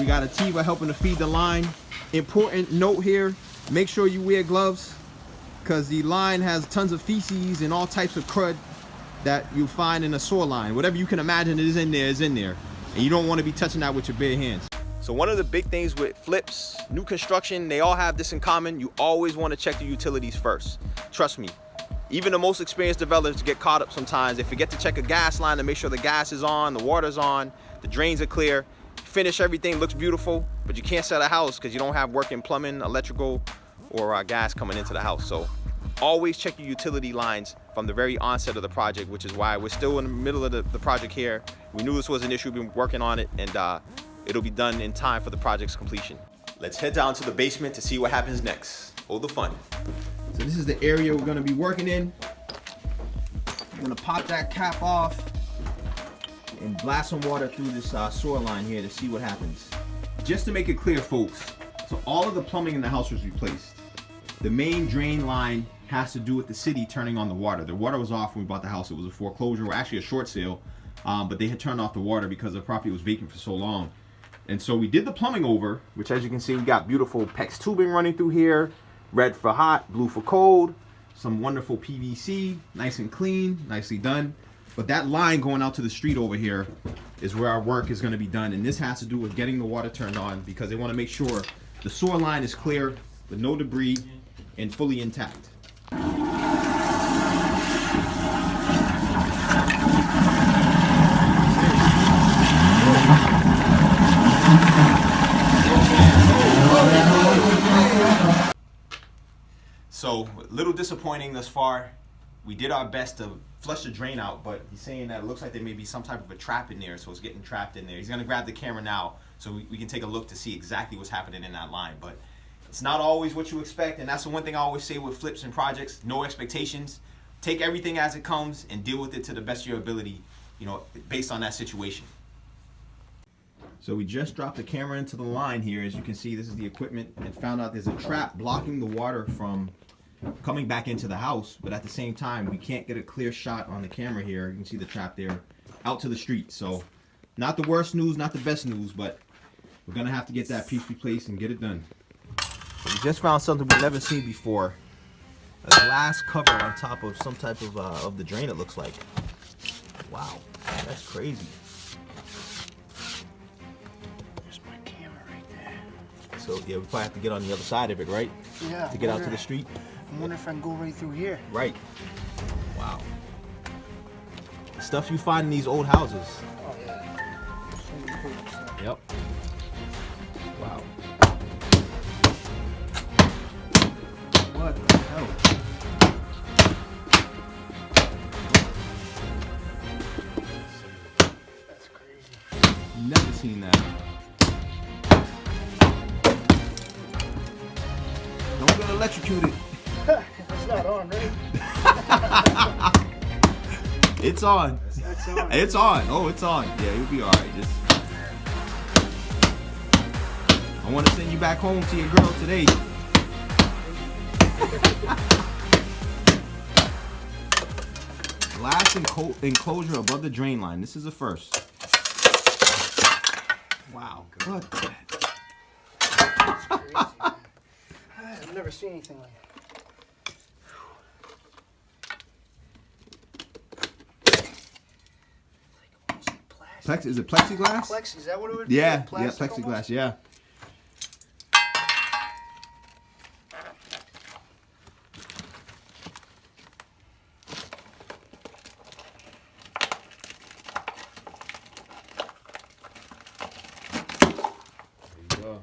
we got Ativa helping to feed the line. Important note here, make sure you wear gloves because the line has tons of feces and all types of crud that you find in a saw line. Whatever you can imagine is in there. And you don't want to be touching that with your bare hands. So one of the big things with flips, new construction, they all have this in common. You always want to check the utilities first. Trust me. Even the most experienced developers get caught up sometimes. They forget to check a gas line to make sure the gas is on, the water's on, the drains are clear. Finish everything, looks beautiful, but you can't sell a house because you don't have working plumbing, electrical, or gas coming into the house. So always check your utility lines from the very onset of the project, which is why we're still in the middle of the project here. We knew this was an issue, we've been working on it, and it'll be done in time for the project's completion. Let's head down to the basement to see what happens next. Hold the fun. So this is the area we're gonna be working in. I'm gonna pop that cap off and blast some water through this sewer line here to see what happens. Just to make it clear, folks, so all of the plumbing in the house was replaced. The main drain line has to do with the city turning on the water. The water was off when we bought the house. It was a foreclosure, or actually a short sale, but they had turned off the water because the property was vacant for so long. And so we did the plumbing over, which as you can see, we got beautiful PEX tubing running through here. Red for hot, blue for cold, some wonderful PVC, nice and clean, nicely done. But that line going out to the street over here is where our work is going to be done. And this has to do with getting the water turned on because they want to make sure the sewer line is clear with no debris and fully intact. So, a little disappointing thus far. We did our best to flush the drain out, but he's saying that it looks like there may be some type of a trap in there, so it's getting trapped in there. He's gonna grab the camera now so we can take a look to see exactly what's happening in that line. But it's not always what you expect, and that's the one thing I always say with flips and projects, no expectations. Take everything as it comes and deal with it to the best of your ability, you know, based on that situation. So we just dropped the camera into the line here. As you can see, this is the equipment, and found out there's a trap blocking the water from coming back into the house, but at the same time we can't get a clear shot on the camera here. You can see the trap there out to the street. So not the worst news, not the best news, but we're gonna have to get that piece replaced and get it done. So we just found something we've never seen before, a glass cover on top of some type of the drain, it looks like. Wow, that's crazy. There's my camera right there. So yeah, we probably have to get on the other side of it, right? Yeah. To get out to the street. I wonder if I can go right through here. Right. Wow. Stuff you find in these old houses. Oh yeah. So many cool stuff. Yep. Wow. What the hell? That's crazy. Never seen that. Don't get electrocuted. It's not on, right? It's on. That's on. It's on. Oh, it's on. Yeah, you'll be alright. Just I want to send you back home to your girl today. Glass enclosure above the drain line. This is a first. Wow. What the heck? That's crazy, man. I've never seen anything like that. Is it plexiglass? Plexi, is that what it would be? Yeah, Like yeah, plastic plexiglass, almost? yeah. There you go.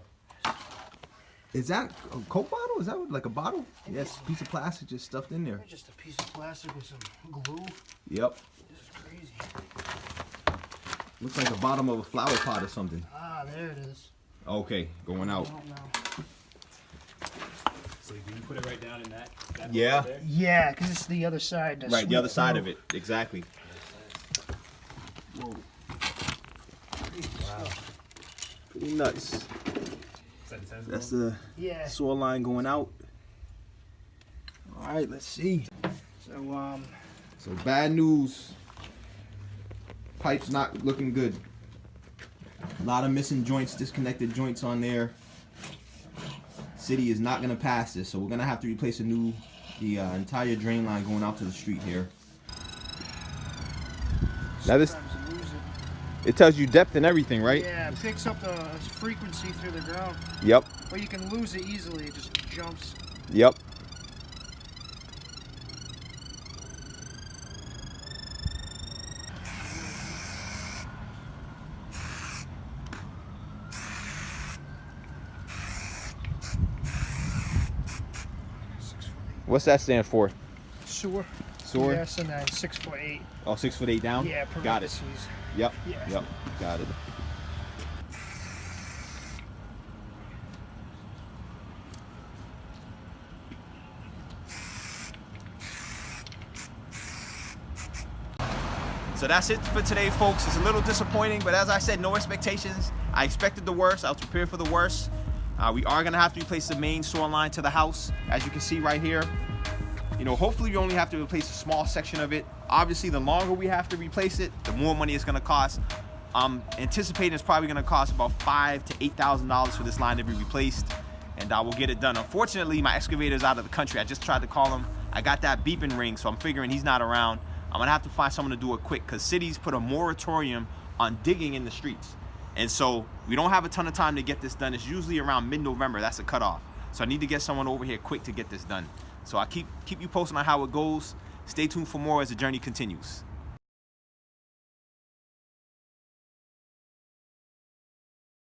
Is that a Coke bottle? Is that like a bottle? Yes, piece of plastic just stuffed in there. Just a piece of plastic with some glue. Yep. This is crazy. Looks like the bottom of a flower pot or something. Ah, there it is. Okay, going out. I don't know. So do you put it right down in that Yeah. right there? Yeah, because it's the other side. Right, the other side of it. Exactly. Whoa. Wow. Pretty nuts. Is that sensible? That's the Yeah. sewer line going out. All right, let's see. So, So bad news. Pipe's not looking good. A lot of missing joints, disconnected joints on there. City is not gonna pass this, so we're gonna have to replace the entire drain line going out to the street here. Now this, Sometimes you lose it tells you depth and everything, right? Yeah, it picks up the frequency through the ground. Yep. But you can lose it easily. It just jumps. Yep. What's that stand for? Sewer. Sewer? Yes, and then 6'8". Oh, 6'8" down? Yeah, Got it. parentheses. Yep. Yeah. Yep. Got it. So that's it for today, folks. It's a little disappointing, but as I said, no expectations. I expected the worst. I was prepared for the worst. We are gonna have to replace the main sewer line to the house, as you can see right here. You know, hopefully we only have to replace a small section of it. Obviously, the longer we have to replace it, the more money it's gonna cost. I'm anticipating it's probably gonna cost about $5,000 to $8,000 for this line to be replaced, and I will get it done. Unfortunately, my excavator's out of the country. I just tried to call him. I got that beeping ring, so I'm figuring he's not around. I'm gonna have to find someone to do it quick, because cities put a moratorium on digging in the streets. And so we don't have a ton of time to get this done. It's usually around mid-November, that's the cutoff. So I need to get someone over here quick to get this done. So I'll keep you posted on how it goes. Stay tuned for more as the journey continues.